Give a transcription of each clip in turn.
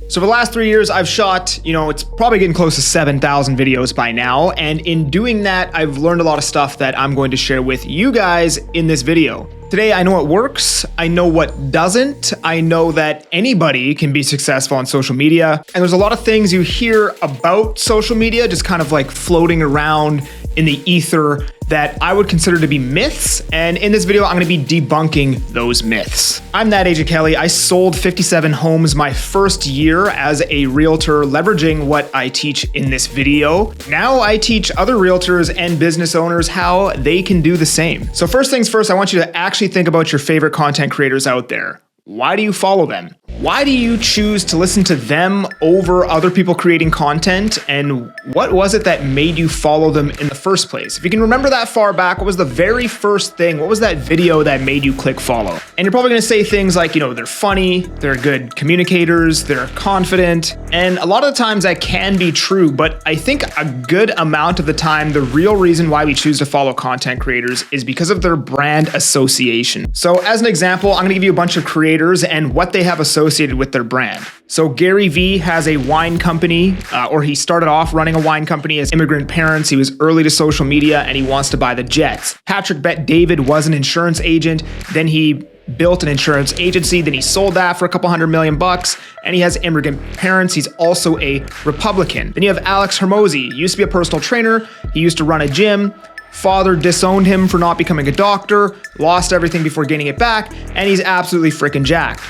So for the last 3 years, I've shot, it's probably getting close to 7,000 videos by now. And in doing that, I've learned a lot of stuff that I'm going to share with you guys in this video. Today, I know what works, I know what doesn't, I know that anybody can be successful on social media, and there's a lot of things you hear about social media just kind of like floating around in the ether that I would consider to be myths, and in this video, I'm gonna be debunking those myths. I'm that 𝐎𝐓𝐇𝐄𝐒. I sold 57 homes my first year as a realtor, leveraging what I teach in this video. Now I teach other realtors and business owners how they can do the same. So first things first, I want you to actually think about your favorite content creators out there. Why do you follow them? Why do you choose to listen to them over other people creating content? And what was it that made you follow them in the first place? If you can remember that far back, what was the very first thing? What was that video that made you click follow? And you're probably gonna say things like, they're funny, they're good communicators, they're confident. And a lot of the times that can be true, but I think a good amount of the time, the real reason why we choose to follow content creators is because of their brand association. So as an example, I'm gonna give you a bunch of creators and what they have associated with their brand. So Gary Vee has a wine company, or he started off running a wine company as immigrant parents. He was early to social media and he wants to buy the jets. Patrick Bet-David was an insurance agent. Then he built an insurance agency. Then he sold that for a couple $100 million and he has immigrant parents. He's also a Republican. Then you have Alex Hormozi. He used to be a personal trainer. He used to run a gym. Father disowned him for not becoming a doctor, lost everything before gaining it back, and he's absolutely freaking jacked.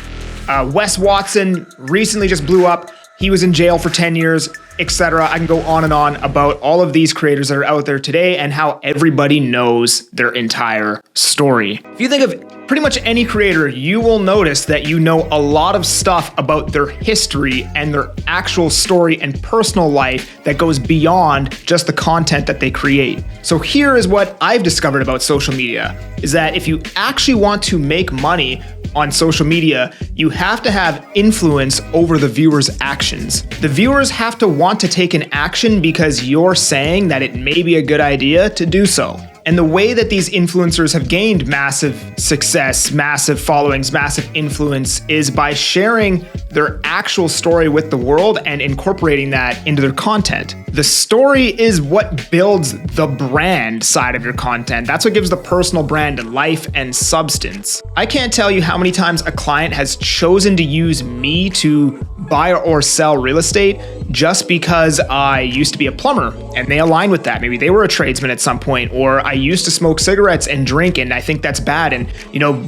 Wes Watson recently just blew up. He was in jail for 10 years, etc. I can go on and on about all of these creators that are out there today and how everybody knows their entire story. If you think of pretty much any creator, you will notice that you know a lot of stuff about their history and their actual story and personal life that goes beyond just the content that they create. So here is what I've discovered about social media, is that if you actually want to make money on social media, you have to have influence over the viewer's actions. The viewers have to want to take an action because you're saying that it may be a good idea to do so. And the way that these influencers have gained massive success, massive followings, massive influence is by sharing their actual story with the world and incorporating that into their content. The story is what builds the brand side of your content. That's what gives the personal brand life and substance. I can't tell you how many times a client has chosen to use me to buy or sell real estate just because I used to be a plumber and they align with that. Maybe they were a tradesman at some point, or I used to smoke cigarettes and drink and I think that's bad. And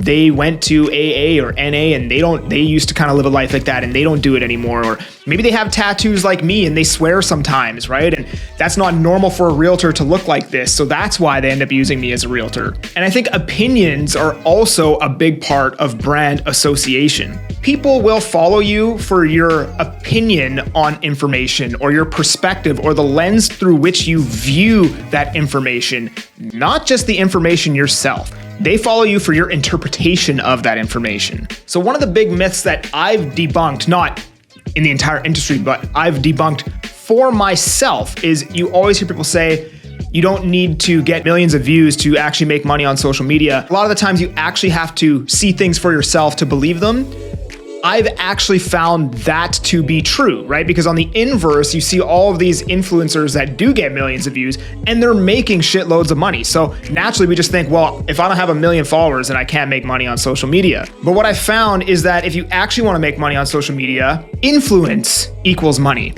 they went to AA or NA and they used to kind of live a life like that and they don't do it anymore. Or maybe they have tattoos like me and they swear sometimes, right? And that's not normal for a realtor to look like this. So that's why they end up using me as a realtor. And I think opinions are also a big part of brand association. People will follow you for your opinion on information or your perspective or the lens through which you view that information, not just the information yourself. They follow you for your interpretation of that information. So one of the big myths that I've debunked, not in the entire industry, but I've debunked for myself, is you always hear people say, you don't need to get millions of views to actually make money on social media. A lot of the times you actually have to see things for yourself to believe them. I've actually found that to be true, right? Because on the inverse, you see all of these influencers that do get millions of views and they're making shitloads of money. So naturally we just think, well, if I don't have 1 million followers, then I can't make money on social media. But what I found is that if you actually want to make money on social media, influence equals money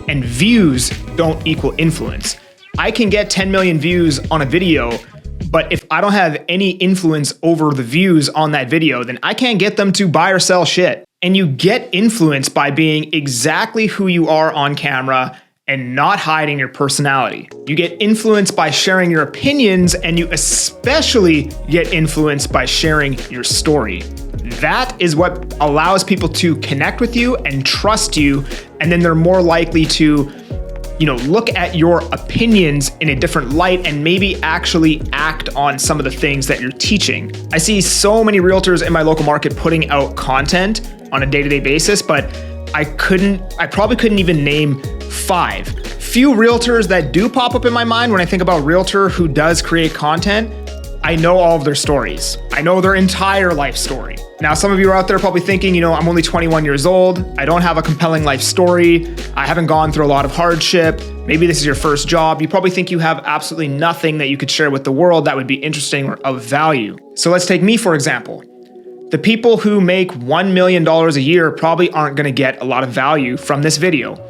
and views don't equal influence. I can get 10 million views on a video, but if I don't have any influence over the views on that video, then I can't get them to buy or sell shit. And you get influence by being exactly who you are on camera and not hiding your personality. You get influence by sharing your opinions, and you especially get influence by sharing your story. That is what allows people to connect with you and trust you, and then they're more likely to look at your opinions in a different light and maybe actually act on some of the things that you're teaching. I see so many realtors in my local market putting out content on a day-to-day basis, but I probably couldn't even name 5. Few realtors that do pop up in my mind when I think about realtor who does create content, I know all of their stories. I know their entire life story. Now, some of you are out there probably thinking, you know, I'm only 21 years old. I don't have a compelling life story. I haven't gone through a lot of hardship. Maybe this is your first job. You probably think you have absolutely nothing that you could share with the world that would be interesting or of value. So let's take me, for example. The people who make $1 million a year probably aren't going to get a lot of value from this video.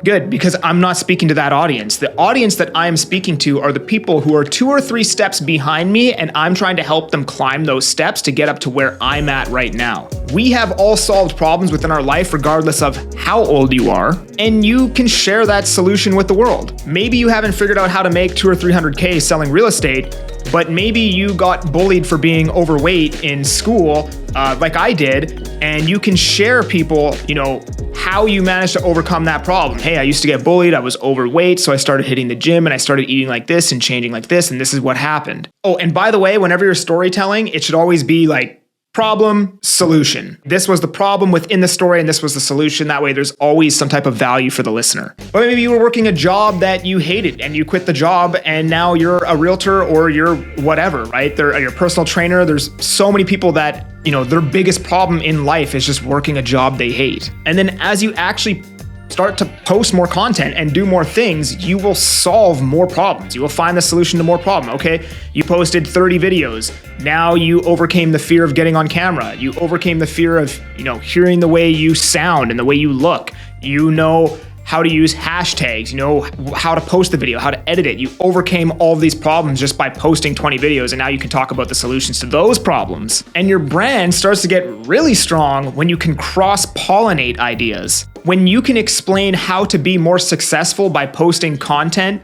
Good, because I'm not speaking to that audience. The audience that I am speaking to are the people who are 2 or 3 steps behind me, and I'm trying to help them climb those steps to get up to where I'm at right now. We have all solved problems within our life regardless of how old you are, and you can share that solution with the world. Maybe you haven't figured out how to make 200 or 300K selling real estate, but maybe you got bullied for being overweight in school, like I did, and you can share people, you know, how you managed to overcome that problem. Hey, I used to get bullied, I was overweight, so I started hitting the gym and I started eating like this and changing like this, and this is what happened. Oh, and by the way, whenever you're storytelling, it should always be like problem, solution. This was the problem within the story and this was the solution. That way there's always some type of value for the listener. But maybe you were working a job that you hated and you quit the job and now you're a realtor or you're whatever, right? You're a personal trainer. There's so many people that, you know, their biggest problem in life is just working a job they hate. And then as you actually start to post more content and do more things, you will solve more problems. You will find the solution to more problems. Okay, you posted 30 videos. Now you overcame the fear of getting on camera. You overcame the fear of, you know, hearing the way you sound and the way you look. You know how to use hashtags, you know how to post the video, how to edit it. You overcame all of these problems just by posting 20 videos, and now you can talk about the solutions to those problems. And your brand starts to get really strong when you can cross-pollinate ideas. When you can explain how to be more successful by posting content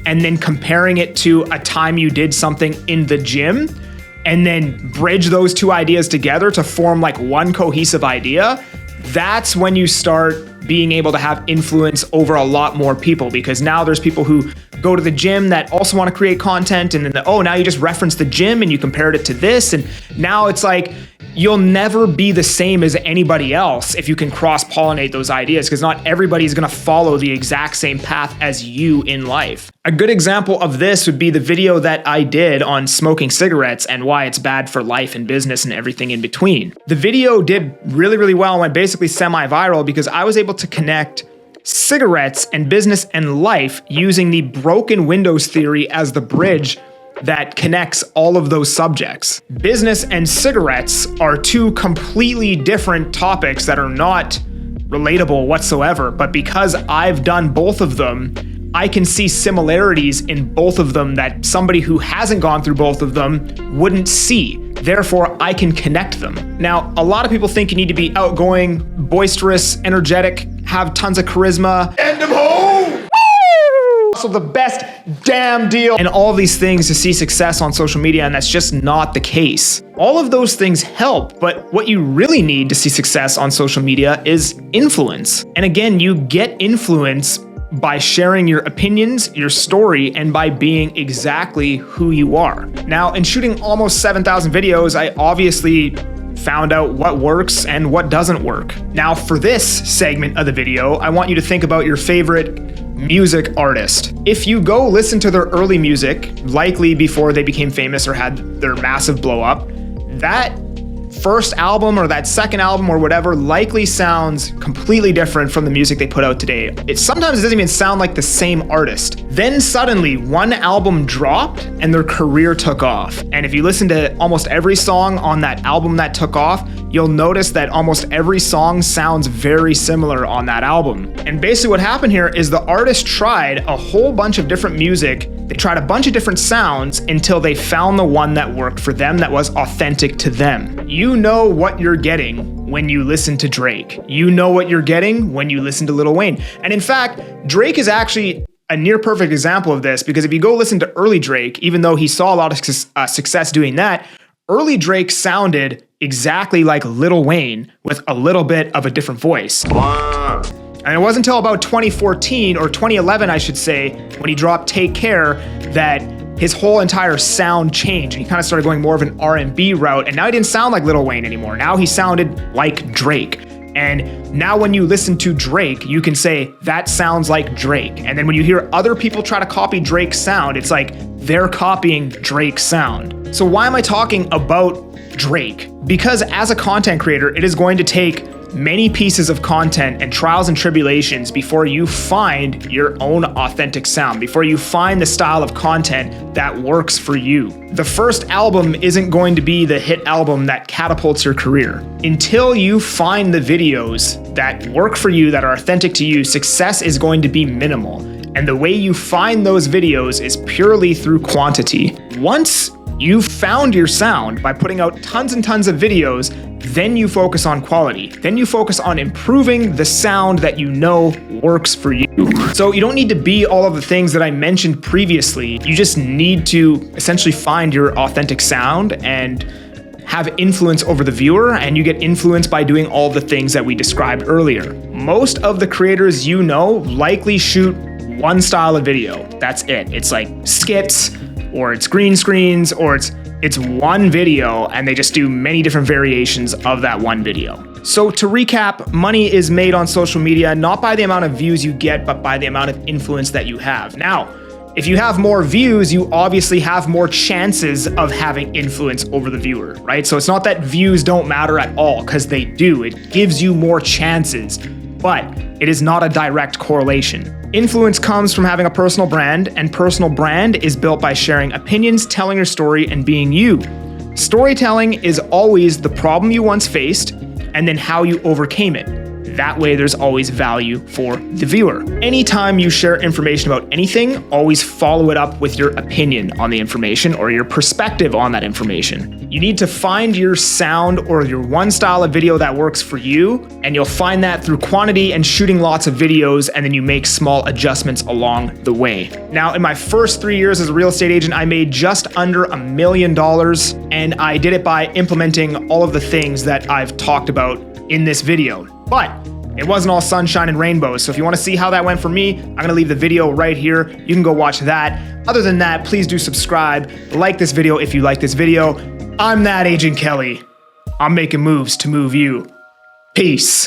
and then comparing it to a time you did something in the gym, and then bridge those 2 ideas together to form like one cohesive idea, that's when you start being able to have influence over a lot more people, because now there's people who go to the gym that also want to create content, and then now you just reference the gym and you compared it to this, and now it's like you'll never be the same as anybody else if you can cross-pollinate those ideas, because not everybody's going to follow the exact same path as you in life. A good example of this would be the video that I did on smoking cigarettes and why it's bad for life and business and everything in between. The video did really, really well and went basically semi-viral because I was able to connect cigarettes and business and life using the broken windows theory as the bridge that connects all of those subjects. Business and cigarettes are 2 completely different topics that are not relatable whatsoever, but because I've done both of them, I can see similarities in both of them that somebody who hasn't gone through both of them wouldn't see. Therefore, I can connect them. Now, a lot of people think you need to be outgoing, boisterous, energetic, have tons of charisma, and also the best damn deal, and all of these things to see success on social media, and that's just not the case. All of those things help, but what you really need to see success on social media is influence. And again, you get influence by sharing your opinions, your story, and by being exactly who you are. Now, in shooting almost 7,000 videos, I obviously found out what works and what doesn't work. Now, for this segment of the video, I want you to think about your favorite music artist. If you go listen to their early music, likely before they became famous or had their massive blow up, that first album or that second album or whatever likely sounds completely different from the music they put out today. Sometimes it doesn't even sound like the same artist. Then suddenly one album dropped and their career took off. And if you listen to almost every song on that album that took off, you'll notice that almost every song sounds very similar on that album. And basically what happened here is the artist tried a whole bunch of different music. They tried a bunch of different sounds until they found the one that worked for them, that was authentic to them. You know what you're getting when you listen to Drake. You know what you're getting when you listen to Lil Wayne. And in fact, Drake is actually a near perfect example of this, because if you go listen to early Drake, even though he saw a lot of success doing that, early Drake sounded exactly like Lil Wayne with a little bit of a different voice. And it wasn't until about 2014 or 2011, I should say, when he dropped Take Care, that his whole entire sound changed. And he kind of started going more of an R&B route. And now he didn't sound like Lil Wayne anymore. Now he sounded like Drake. And now when you listen to Drake, you can say, that sounds like Drake. And then when you hear other people try to copy Drake's sound, it's like they're copying Drake's sound. So why am I talking about Drake? Because as a content creator, it is going to take many pieces of content and trials and tribulations before you find your own authentic sound, before you find the style of content that works for you. The first album isn't going to be the hit album that catapults your career. Until you find the videos that work for you, that are authentic to you, success is going to be minimal. And the way you find those videos is purely through quantity. Once you've found your sound by putting out tons and tons of videos, then you focus on quality. Then you focus on improving the sound that you know works for you. So you don't need to be all of the things that I mentioned previously. You just need to essentially find your authentic sound and have influence over the viewer, and you get influence by doing all the things that we described earlier. Most of the creators you know likely shoot one style of video. That's it. It's like skits, or it's green screens, or it's one video and they just do many different variations of that one video. So to recap, money is made on social media not by the amount of views you get, but by the amount of influence that you have. Now, if you have more views, you obviously have more chances of having influence over the viewer, right? So it's not that views don't matter at all, because they do. It gives you more chances, but it is not a direct correlation. Influence comes from having a personal brand, and personal brand is built by sharing opinions, telling your story, and being you. Storytelling is always the problem you once faced, and then how you overcame it. That way there's always value for the viewer. Anytime you share information about anything, always follow it up with your opinion on the information or your perspective on that information. You need to find your sound or your one style of video that works for you, and you'll find that through quantity and shooting lots of videos, and then you make small adjustments along the way. Now, in my first 3 years as a real estate agent, I made just under $1 million, and I did it by implementing all of the things that I've talked about in this video. But it wasn't all sunshine and rainbows, so if you want to see how that went for me, I'm going to leave the video right here. You can go watch that. Other than that, please do subscribe, like this video if you like this video. I'm that Agent Kelly. I'm making moves to move you. Peace.